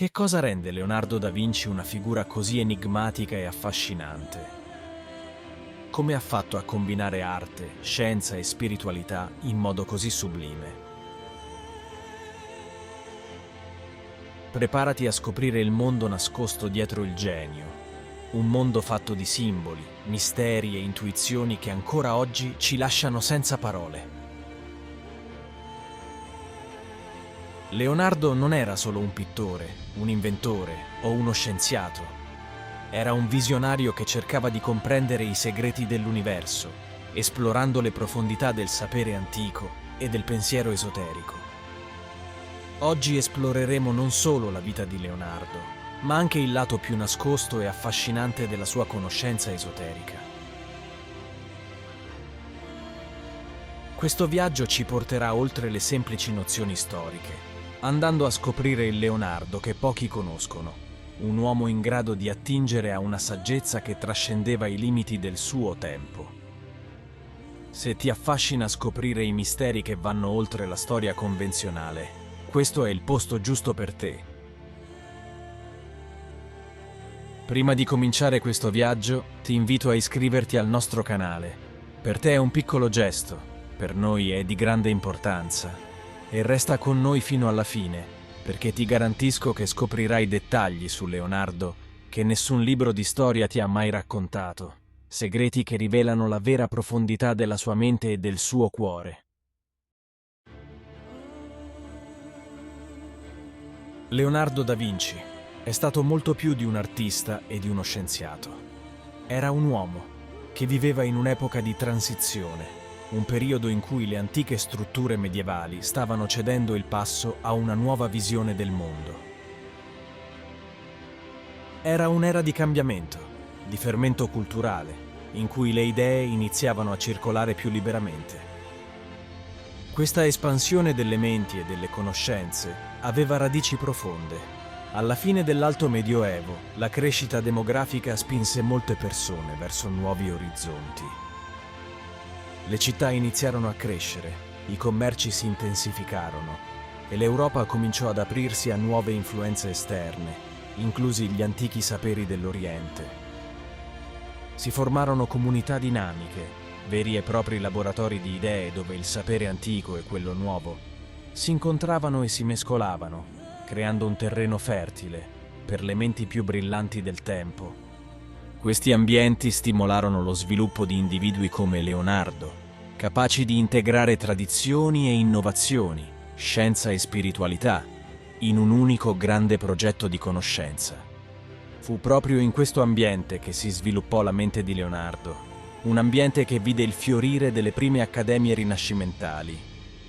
Che cosa rende Leonardo da Vinci una figura così enigmatica e affascinante? Come ha fatto a combinare arte, scienza e spiritualità in modo così sublime? Preparati a scoprire il mondo nascosto dietro il genio, un mondo fatto di simboli, misteri e intuizioni che ancora oggi ci lasciano senza parole. Leonardo non era solo un pittore, un inventore o uno scienziato. Era un visionario che cercava di comprendere i segreti dell'universo, esplorando le profondità del sapere antico e del pensiero esoterico. Oggi esploreremo non solo la vita di Leonardo, ma anche il lato più nascosto e affascinante della sua conoscenza esoterica. Questo viaggio ci porterà oltre le semplici nozioni storiche, andando a scoprire il Leonardo che pochi conoscono, un uomo in grado di attingere a una saggezza che trascendeva i limiti del suo tempo. Se ti affascina scoprire i misteri che vanno oltre la storia convenzionale, questo è il posto giusto per te. Prima di cominciare questo viaggio, ti invito a iscriverti al nostro canale. Per te è un piccolo gesto, per noi è di grande importanza. E resta con noi fino alla fine, perché ti garantisco che scoprirai dettagli su Leonardo che nessun libro di storia ti ha mai raccontato, segreti che rivelano la vera profondità della sua mente e del suo cuore. Leonardo da Vinci è stato molto più di un artista e di uno scienziato. Era un uomo che viveva in un'epoca di transizione, un periodo in cui le antiche strutture medievali stavano cedendo il passo a una nuova visione del mondo. Era un'era di cambiamento, di fermento culturale, in cui le idee iniziavano a circolare più liberamente. Questa espansione delle menti e delle conoscenze aveva radici profonde. Alla fine dell'Alto Medioevo, la crescita demografica spinse molte persone verso nuovi orizzonti. Le città iniziarono a crescere, i commerci si intensificarono e l'Europa cominciò ad aprirsi a nuove influenze esterne, inclusi gli antichi saperi dell'Oriente. Si formarono comunità dinamiche, veri e propri laboratori di idee dove il sapere antico e quello nuovo si incontravano e si mescolavano, creando un terreno fertile per le menti più brillanti del tempo. Questi ambienti stimolarono lo sviluppo di individui come Leonardo, capaci di integrare tradizioni e innovazioni, scienza e spiritualità, in un unico grande progetto di conoscenza. Fu proprio in questo ambiente che si sviluppò la mente di Leonardo, un ambiente che vide il fiorire delle prime accademie rinascimentali.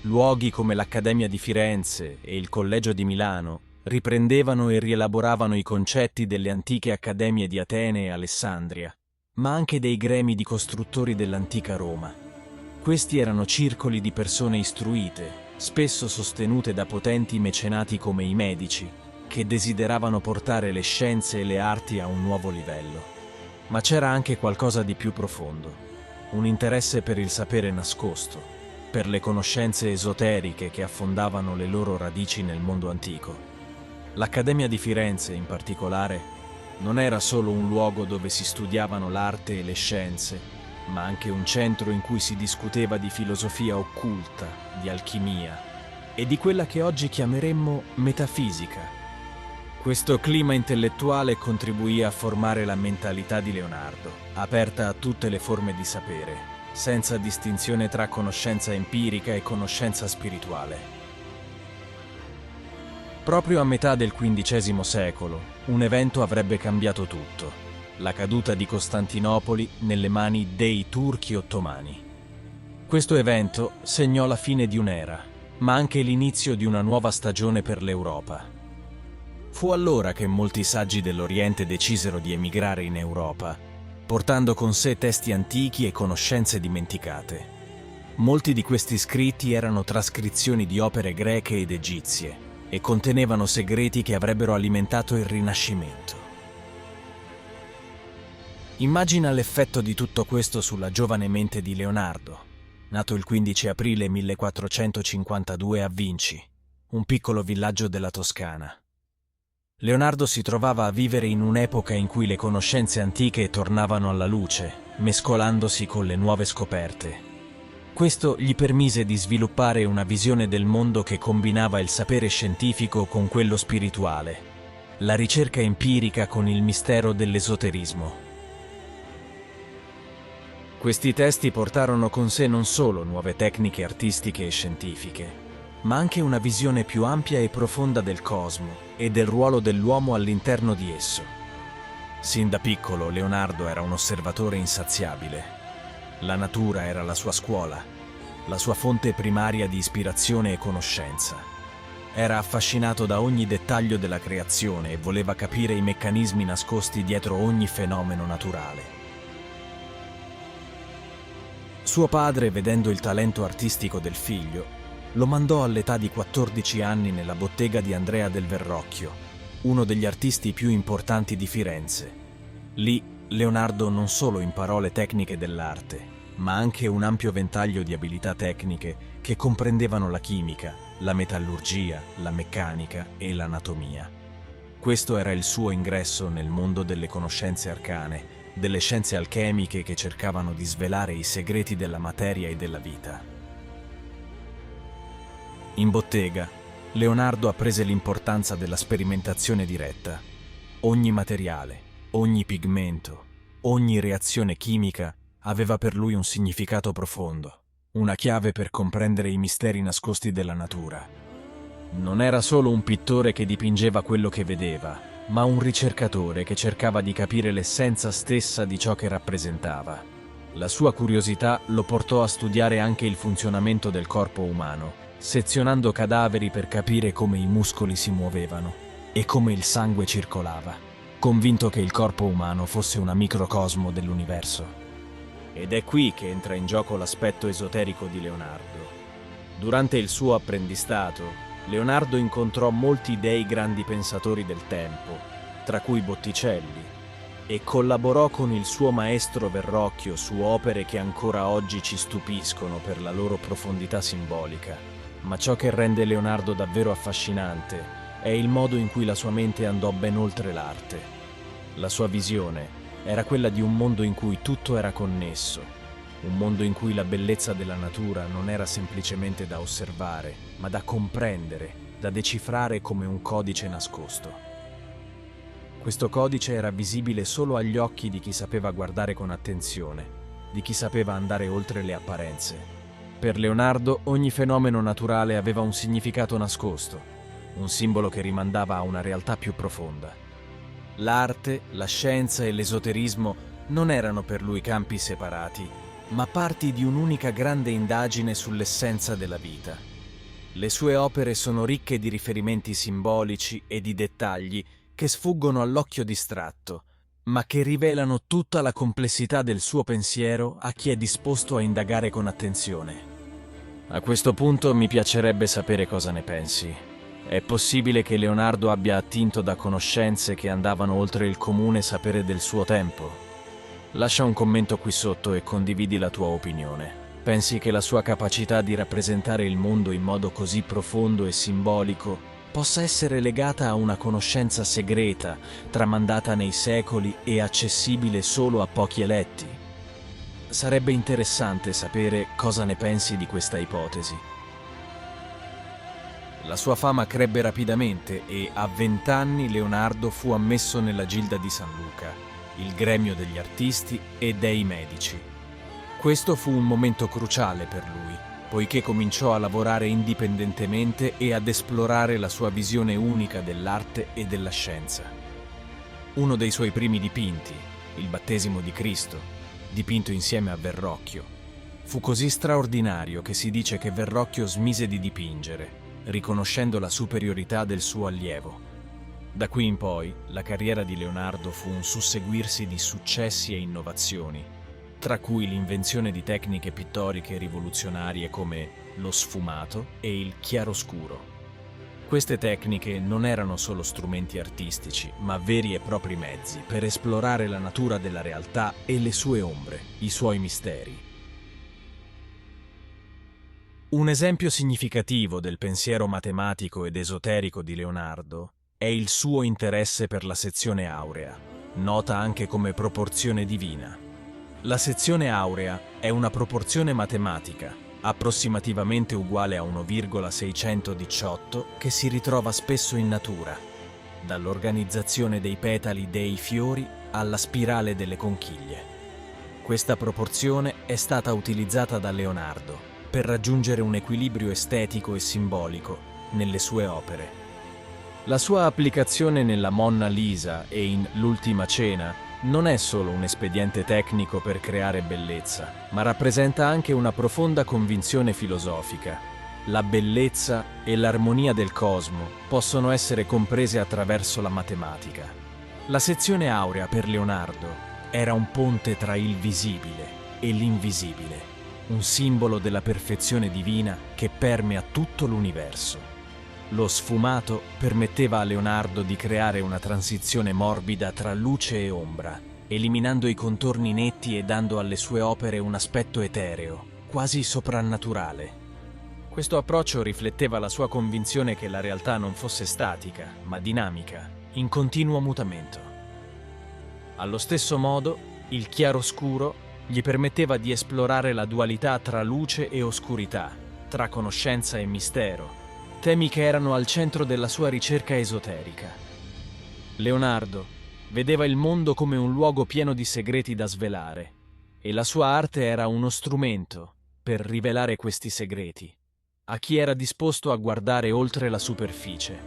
Luoghi come l'Accademia di Firenze e il Collegio di Milano riprendevano e rielaboravano i concetti delle antiche accademie di Atene e Alessandria, ma anche dei gremi di costruttori dell'antica Roma. Questi erano circoli di persone istruite, spesso sostenute da potenti mecenati come i Medici, che desideravano portare le scienze e le arti a un nuovo livello. Ma c'era anche qualcosa di più profondo, un interesse per il sapere nascosto, per le conoscenze esoteriche che affondavano le loro radici nel mondo antico. L'Accademia di Firenze, in particolare, non era solo un luogo dove si studiavano l'arte e le scienze, ma anche un centro in cui si discuteva di filosofia occulta, di alchimia e di quella che oggi chiameremmo metafisica. Questo clima intellettuale contribuì a formare la mentalità di Leonardo, aperta a tutte le forme di sapere, senza distinzione tra conoscenza empirica e conoscenza spirituale. Proprio a metà del XV secolo, un evento avrebbe cambiato tutto: la caduta di Costantinopoli nelle mani dei turchi ottomani. Questo evento segnò la fine di un'era, ma anche l'inizio di una nuova stagione per l'Europa. Fu allora che molti saggi dell'Oriente decisero di emigrare in Europa, portando con sé testi antichi e conoscenze dimenticate. Molti di questi scritti erano trascrizioni di opere greche ed egizie, e contenevano segreti che avrebbero alimentato il Rinascimento. Immagina l'effetto di tutto questo sulla giovane mente di Leonardo, nato il 15 aprile 1452 a Vinci, un piccolo villaggio della Toscana. Leonardo si trovava a vivere in un'epoca in cui le conoscenze antiche tornavano alla luce, mescolandosi con le nuove scoperte. Questo gli permise di sviluppare una visione del mondo che combinava il sapere scientifico con quello spirituale, la ricerca empirica con il mistero dell'esoterismo. Questi testi portarono con sé non solo nuove tecniche artistiche e scientifiche, ma anche una visione più ampia e profonda del cosmo e del ruolo dell'uomo all'interno di esso. Sin da piccolo Leonardo era un osservatore insaziabile. La natura era la sua scuola, la sua fonte primaria di ispirazione e conoscenza. Era affascinato da ogni dettaglio della creazione e voleva capire i meccanismi nascosti dietro ogni fenomeno naturale. Suo padre, vedendo il talento artistico del figlio, lo mandò all'età di 14 anni nella bottega di Andrea del Verrocchio, uno degli artisti più importanti di Firenze. Lì Leonardo non solo imparò le tecniche dell'arte, ma anche un ampio ventaglio di abilità tecniche che comprendevano la chimica, la metallurgia, la meccanica e l'anatomia. Questo era il suo ingresso nel mondo delle conoscenze arcane, delle scienze alchemiche che cercavano di svelare i segreti della materia e della vita. In bottega, Leonardo apprese l'importanza della sperimentazione diretta. Ogni materiale, ogni pigmento, ogni reazione chimica aveva per lui un significato profondo, una chiave per comprendere i misteri nascosti della natura. Non era solo un pittore che dipingeva quello che vedeva, ma un ricercatore che cercava di capire l'essenza stessa di ciò che rappresentava. La sua curiosità lo portò a studiare anche il funzionamento del corpo umano, sezionando cadaveri per capire come i muscoli si muovevano e come il sangue circolava, convinto che il corpo umano fosse una microcosmo dell'universo. Ed è qui che entra in gioco l'aspetto esoterico di Leonardo. Durante il suo apprendistato, Leonardo incontrò molti dei grandi pensatori del tempo, tra cui Botticelli, e collaborò con il suo maestro Verrocchio su opere che ancora oggi ci stupiscono per la loro profondità simbolica. Ma ciò che rende Leonardo davvero affascinante è il modo in cui la sua mente andò ben oltre l'arte. La sua visione era quella di un mondo in cui tutto era connesso, un mondo in cui la bellezza della natura non era semplicemente da osservare, ma da comprendere, da decifrare come un codice nascosto. Questo codice era visibile solo agli occhi di chi sapeva guardare con attenzione, di chi sapeva andare oltre le apparenze. Per Leonardo ogni fenomeno naturale aveva un significato nascosto, un simbolo che rimandava a una realtà più profonda. L'arte, la scienza e l'esoterismo non erano per lui campi separati, ma parti di un'unica grande indagine sull'essenza della vita. Le sue opere sono ricche di riferimenti simbolici e di dettagli che sfuggono all'occhio distratto, ma che rivelano tutta la complessità del suo pensiero a chi è disposto a indagare con attenzione. A questo punto mi piacerebbe sapere cosa ne pensi. È possibile che Leonardo abbia attinto da conoscenze che andavano oltre il comune sapere del suo tempo? Lascia un commento qui sotto e condividi la tua opinione. Pensi che la sua capacità di rappresentare il mondo in modo così profondo e simbolico possa essere legata a una conoscenza segreta, tramandata nei secoli e accessibile solo a pochi eletti? Sarebbe interessante sapere cosa ne pensi di questa ipotesi. La sua fama crebbe rapidamente e a 20 anni Leonardo fu ammesso nella Gilda di San Luca, il gremio degli artisti e dei medici. Questo fu un momento cruciale per lui, poiché cominciò a lavorare indipendentemente e ad esplorare la sua visione unica dell'arte e della scienza. Uno dei suoi primi dipinti, il Battesimo di Cristo, dipinto insieme a Verrocchio, fu così straordinario che si dice che Verrocchio smise di dipingere, riconoscendo la superiorità del suo allievo. Da qui in poi, la carriera di Leonardo fu un susseguirsi di successi e innovazioni, tra cui l'invenzione di tecniche pittoriche rivoluzionarie come lo sfumato e il chiaroscuro. Queste tecniche non erano solo strumenti artistici, ma veri e propri mezzi per esplorare la natura della realtà e le sue ombre, i suoi misteri. Un esempio significativo del pensiero matematico ed esoterico di Leonardo è il suo interesse per la sezione aurea, nota anche come proporzione divina. La sezione aurea è una proporzione matematica, approssimativamente uguale a 1,618, che si ritrova spesso in natura, dall'organizzazione dei petali dei fiori alla spirale delle conchiglie. Questa proporzione è stata utilizzata da Leonardo per raggiungere un equilibrio estetico e simbolico nelle sue opere. La sua applicazione nella Monna Lisa e in L'Ultima Cena non è solo un espediente tecnico per creare bellezza, ma rappresenta anche una profonda convinzione filosofica. La bellezza e l'armonia del cosmo possono essere comprese attraverso la matematica. La sezione aurea per Leonardo era un ponte tra il visibile e l'invisibile, un simbolo della perfezione divina che permea tutto l'universo. Lo sfumato permetteva a Leonardo di creare una transizione morbida tra luce e ombra, eliminando i contorni netti e dando alle sue opere un aspetto etereo, quasi soprannaturale. Questo approccio rifletteva la sua convinzione che la realtà non fosse statica, ma dinamica, in continuo mutamento. Allo stesso modo, il chiaroscuro gli permetteva di esplorare la dualità tra luce e oscurità, tra conoscenza e mistero, temi che erano al centro della sua ricerca esoterica. Leonardo vedeva il mondo come un luogo pieno di segreti da svelare, e la sua arte era uno strumento per rivelare questi segreti a chi era disposto a guardare oltre la superficie.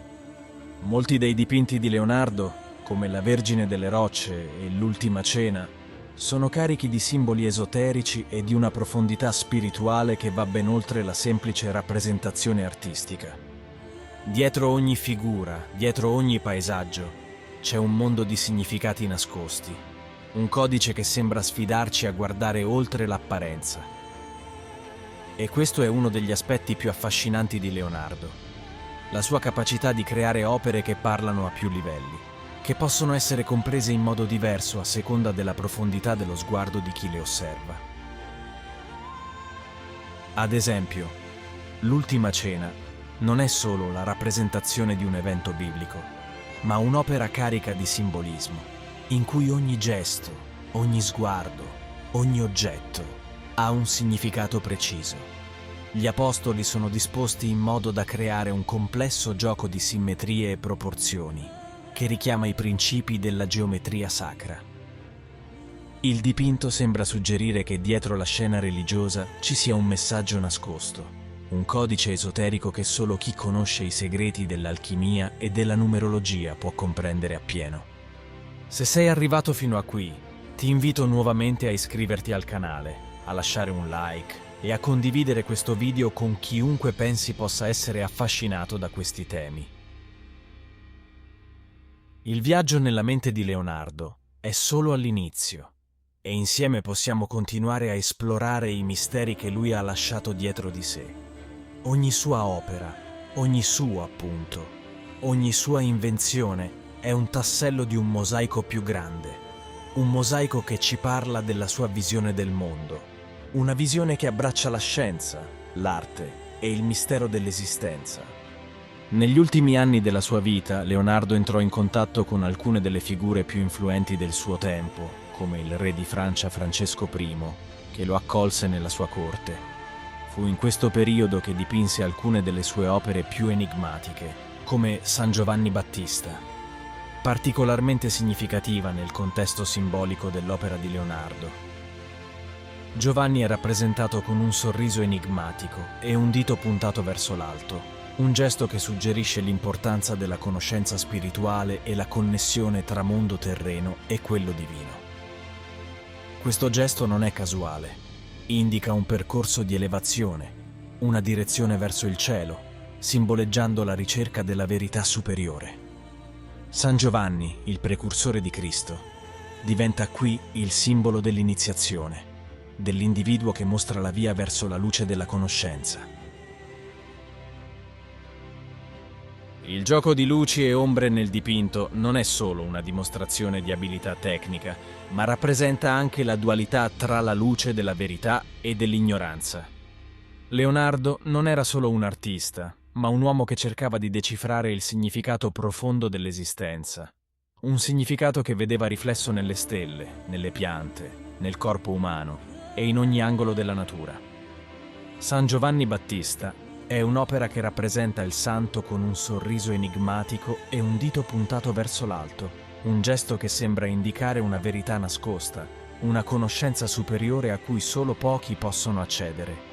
Molti dei dipinti di Leonardo, come la Vergine delle Rocce e l'Ultima Cena, sono carichi di simboli esoterici e di una profondità spirituale che va ben oltre la semplice rappresentazione artistica. Dietro ogni figura, dietro ogni paesaggio, c'è un mondo di significati nascosti, un codice che sembra sfidarci a guardare oltre l'apparenza. E questo è uno degli aspetti più affascinanti di Leonardo, la sua capacità di creare opere che parlano a più livelli, che possono essere comprese in modo diverso a seconda della profondità dello sguardo di chi le osserva. Ad esempio, l'Ultima Cena non è solo la rappresentazione di un evento biblico, ma un'opera carica di simbolismo, in cui ogni gesto, ogni sguardo, ogni oggetto ha un significato preciso. Gli apostoli sono disposti in modo da creare un complesso gioco di simmetrie e proporzioni, che richiama i principi della geometria sacra. Il dipinto sembra suggerire che dietro la scena religiosa ci sia un messaggio nascosto, un codice esoterico che solo chi conosce i segreti dell'alchimia e della numerologia può comprendere appieno. Se sei arrivato fino a qui, ti invito nuovamente a iscriverti al canale, a lasciare un like e a condividere questo video con chiunque pensi possa essere affascinato da questi temi. Il viaggio nella mente di Leonardo è solo all'inizio e insieme possiamo continuare a esplorare i misteri che lui ha lasciato dietro di sé. Ogni sua opera, ogni suo appunto, ogni sua invenzione è un tassello di un mosaico più grande, un mosaico che ci parla della sua visione del mondo, una visione che abbraccia la scienza, l'arte e il mistero dell'esistenza. Negli ultimi anni della sua vita, Leonardo entrò in contatto con alcune delle figure più influenti del suo tempo, come il re di Francia Francesco I, che lo accolse nella sua corte. Fu in questo periodo che dipinse alcune delle sue opere più enigmatiche, come San Giovanni Battista, particolarmente significativa nel contesto simbolico dell'opera di Leonardo. Giovanni è rappresentato con un sorriso enigmatico e un dito puntato verso l'alto, un gesto che suggerisce l'importanza della conoscenza spirituale e la connessione tra mondo terreno e quello divino. Questo gesto non è casuale, indica un percorso di elevazione, una direzione verso il cielo, simboleggiando la ricerca della verità superiore. San Giovanni, il precursore di Cristo, diventa qui il simbolo dell'iniziazione, dell'individuo che mostra la via verso la luce della conoscenza. Il gioco di luci e ombre nel dipinto non è solo una dimostrazione di abilità tecnica, ma rappresenta anche la dualità tra la luce della verità e dell'ignoranza. Leonardo non era solo un artista, ma un uomo che cercava di decifrare il significato profondo dell'esistenza. Un significato che vedeva riflesso nelle stelle, nelle piante, nel corpo umano e in ogni angolo della natura. San Giovanni Battista è un'opera che rappresenta il santo con un sorriso enigmatico e un dito puntato verso l'alto, un gesto che sembra indicare una verità nascosta, una conoscenza superiore a cui solo pochi possono accedere.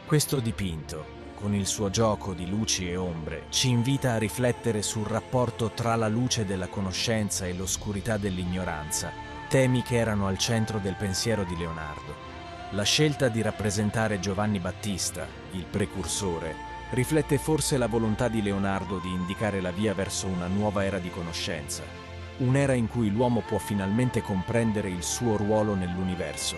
Questo dipinto, con il suo gioco di luci e ombre, ci invita a riflettere sul rapporto tra la luce della conoscenza e l'oscurità dell'ignoranza, temi che erano al centro del pensiero di Leonardo. La scelta di rappresentare Giovanni Battista, il precursore, riflette forse la volontà di Leonardo di indicare la via verso una nuova era di conoscenza, un'era in cui l'uomo può finalmente comprendere il suo ruolo nell'universo.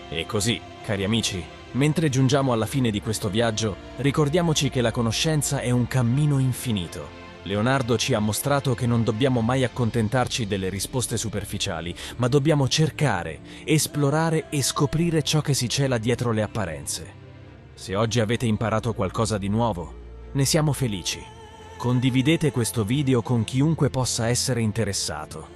E così, cari amici, mentre giungiamo alla fine di questo viaggio, ricordiamoci che la conoscenza è un cammino infinito. Leonardo ci ha mostrato che non dobbiamo mai accontentarci delle risposte superficiali, ma dobbiamo cercare, esplorare e scoprire ciò che si cela dietro le apparenze. Se oggi avete imparato qualcosa di nuovo, ne siamo felici. Condividete questo video con chiunque possa essere interessato.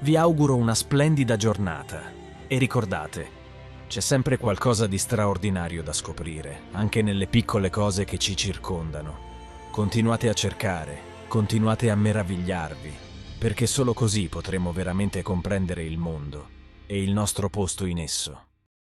Vi auguro una splendida giornata e ricordate, c'è sempre qualcosa di straordinario da scoprire, anche nelle piccole cose che ci circondano. Continuate a cercare. Continuate a meravigliarvi, perché solo così potremo veramente comprendere il mondo e il nostro posto in esso.